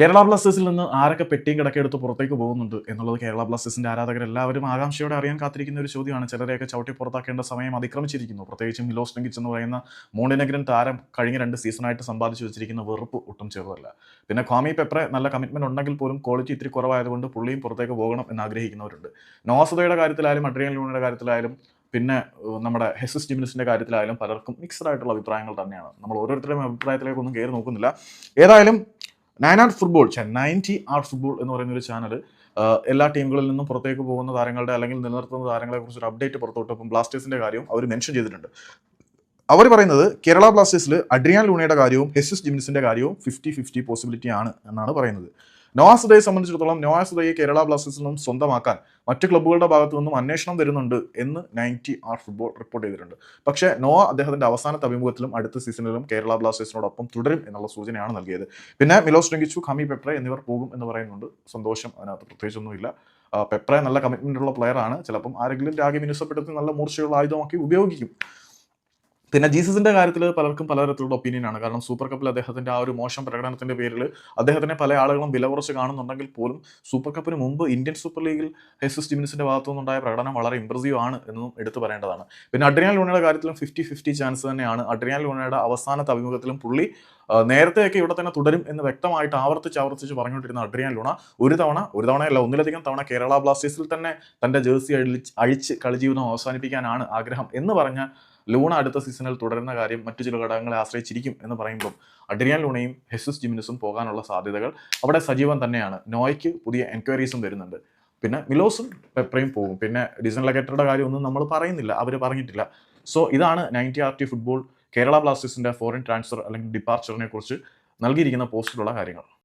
കേരള ബ്ലാസ്റ്റേഴ്സിൽ നിന്ന് ആരൊക്കെ പെട്ടിയും കിടക്കെടുത്ത് പുറത്തേക്ക് പോകുന്നുണ്ട് എന്നുള്ളത് കേരള ബ്ലാസ്റ്റേഴ്സിന്റെ ആരാധകരെല്ലാവരും ആകാംക്ഷയോടെ അറിയാൻ കാത്തിരിക്കുന്ന ഒരു ചോദ്യമാണ്. ചിലരെയൊക്കെ ചവിട്ടി പുറത്താക്കേണ്ട സമയം അതിക്രമിച്ചിരിക്കുന്നു. പ്രത്യേകിച്ചും മിലോസ് ടെങ്കിച്ച് എന്ന് പറയുന്ന മോണ്ടിനെഗ്രൻ താരം കഴിഞ്ഞ 2 സീസണായിട്ട് സമ്പാദിച്ചു വെച്ചിരിക്കുന്ന വെറുപ്പ് ഒട്ടും ചെറുതല്ല. പിന്നെ ക്വാമി പെപ്രെ നല്ല കമ്മിറ്റ്മെന്റ് ഉണ്ടെങ്കിൽ പോലും ക്വാളിറ്റി ഇത്തിരി കുറവായതുകൊണ്ട് പുള്ളിയും പുറത്തേക്ക് പോകണം എന്ന് ആഗ്രഹിക്കുന്നവരുണ്ട്. നോസദയുടെ കാര്യത്തിലായാലും അഡ്രിയൻ ലൂണയുടെ കാര്യത്തിലായാലും പിന്നെ നമ്മുടെ ഹെസസ് ജിമിനസിന്റെ കാര്യത്തിലായാലും പലർക്കും മിക്സഡ് ആയിട്ടുള്ള അഭിപ്രായങ്ങൾ തന്നെയാണ്. നമ്മൾ ഓരോരുത്തരുടെയും അഭിപ്രായത്തിലേക്കൊന്നും കയറി നോക്കുന്നില്ല. ഏതായാലും 90 ആർ ഫുട്ബോൾ എന്ന് പറയുന്ന ഒരു ചാനൽ എല്ലാ ടീമുകളിൽ നിന്നും പുറത്തേക്ക് പോകുന്ന താരങ്ങളുടെ അല്ലെങ്കിൽ നിലനിർത്തുന്ന താരങ്ങളെ കുറിച്ച് ഒരു അപ്ഡേറ്റ് പുറത്തോട്ട് ഇപ്പം ബ്ലാസ്റ്റേഴ്സിന്റെ കാര്യവും അവർ മെൻഷൻ ചെയ്തിട്ടുണ്ട്. അവർ പറയുന്നത് കേരള ബ്ലാസ്റ്റേഴ്സിൽ അഡ്രിയാൻ ലൂണയുടെ കാര്യവും ഹെസസ് ജിമിനസിന്റെ കാര്യവും 50-50 പോസിബിലിറ്റി ആണ് എന്നാണ് പറയുന്നത്. നോവാസ് ഉദയെ സംബന്ധിച്ചിടത്തോളം നോവാസ് ഉദയെ കേരള ബ്ലാസ്റ്റേഴ്സിൽ നിന്നും സ്വന്തമാക്കാൻ മറ്റ് ക്ലബ്ബുകളുടെ ഭാഗത്തു നിന്നും അന്വേഷണം വരുന്നുണ്ട് എന്ന് 90 ആർ ഫുട്ബോൾ റിപ്പോർട്ട് ചെയ്തിട്ടുണ്ട്. പക്ഷേ നോവ അദ്ദേഹത്തിന്റെ അവസാനത്തെ അഭിമുഖത്തിലും അടുത്ത സീസണിലും കേരള ബ്ലാസ്റ്റേഴ്സിനോടൊപ്പം തുടരും എന്നുള്ള സൂചനയാണ് നൽകിയത്. പിന്നെ മിലോസ് ടെങ്കിച്ചു, ഖമി പെപ്രെ എന്നിവർ പോകും എന്ന് പറയുന്നുണ്ട്. സന്തോഷം, അതിനകത്ത് പ്രത്യേകിച്ചൊന്നുമില്ല. പെപ്രെ നല്ല കമ്മിറ്റ്മെന്റ് ഉള്ള പ്ലെയർ ആണ്. ചിലപ്പം ആരെങ്കിലും രാഗി മിനുസപ്പെടുത്തി നല്ല മൂർച്ചയുള്ള ആയുധമാക്കി ഉപയോഗിക്കും. പിന്നെ ജീസസിന്റെ കാര്യത്തിൽ പലർക്കും പലതരത്തിലുള്ള ഒപ്പീനിയനാണ്. കാരണം സൂപ്പർ കപ്പിൽ അദ്ദേഹത്തിന്റെ ആ ഒരു മോശം പ്രകടനത്തിന്റെ പേരിൽ അദ്ദേഹത്തിനെ പല ആളുകളും വില കുറച്ച് കാണുന്നുണ്ടെങ്കിൽ പോലും സൂപ്പർ കപ്പിന് മുമ്പ് ഇന്ത്യൻ സൂപ്പർ ലീഗിൽ ഹെസസ് ജിമിനസിന്റെ ഭാഗത്തു നിന്നുണ്ടായ പ്രകടനം വളരെ ഇംപ്രസീവ് ആണ് എന്നും എടുത്തു പറയേണ്ടതാണ്. പിന്നെ അഡ്രിയാൻ ലൂണയുടെ കാര്യത്തിലും 50-50 ചാൻസ് തന്നെയാണ്. അഡ്രിയാൻ ലൂണയുടെ അവസാനത്തെ അഭിമുഖത്തിലും പുള്ളി നേരത്തെയൊക്കെ ഇവിടെ തന്നെ തുടരും എന്ന് വ്യക്തമായിട്ട് ആവർത്തിച്ച് പറഞ്ഞുകൊണ്ടിരുന്ന അഡ്രിയാൻ ലൂണ ഒരു തവണയല്ല ഒന്നിലധികം തവണ കേരള ബ്ലാസ്റ്റേഴ്സിൽ തന്നെ തന്റെ ജേഴ്സി അഴിച്ച് കളിജീവിതം അവസാനിപ്പിക്കാനാണ് ആഗ്രഹം എന്ന് പറഞ്ഞ ലൂണ അടുത്ത സീസണിൽ തുടരുന്ന കാര്യം മറ്റു ചില ഘടകങ്ങളെ ആശ്രയിച്ചിരിക്കും എന്ന് പറയുമ്പോൾ അഡ്രിയാൻ ലൂണയും ഹെസസ് ജിമിനസും പോകാനുള്ള സാധ്യതകൾ അവിടെ സജീവം തന്നെയാണ്. നോയ്ക്ക് പുതിയ എൻക്വയറീസും വരുന്നുണ്ട്. പിന്നെ മിലോസും പെപ്രയും പോകും. പിന്നെ ഡിസൻ ലഗറ്ററുടെ കാര്യമൊന്നും നമ്മൾ പറയുന്നില്ല, അവർ പറഞ്ഞിട്ടില്ല. സോ ഇതാണ് 90 ഫുട്ബോൾ കേരള ബ്ലാസ്റ്റേഴ്സിന്റെ ഫോറിൻ ട്രാൻസ്ഫർ അല്ലെങ്കിൽ ഡിപ്പാർച്ചറിനെ കുറിച്ച് നൽകിയിരിക്കുന്ന പോസ്റ്റിലുള്ള കാര്യങ്ങൾ.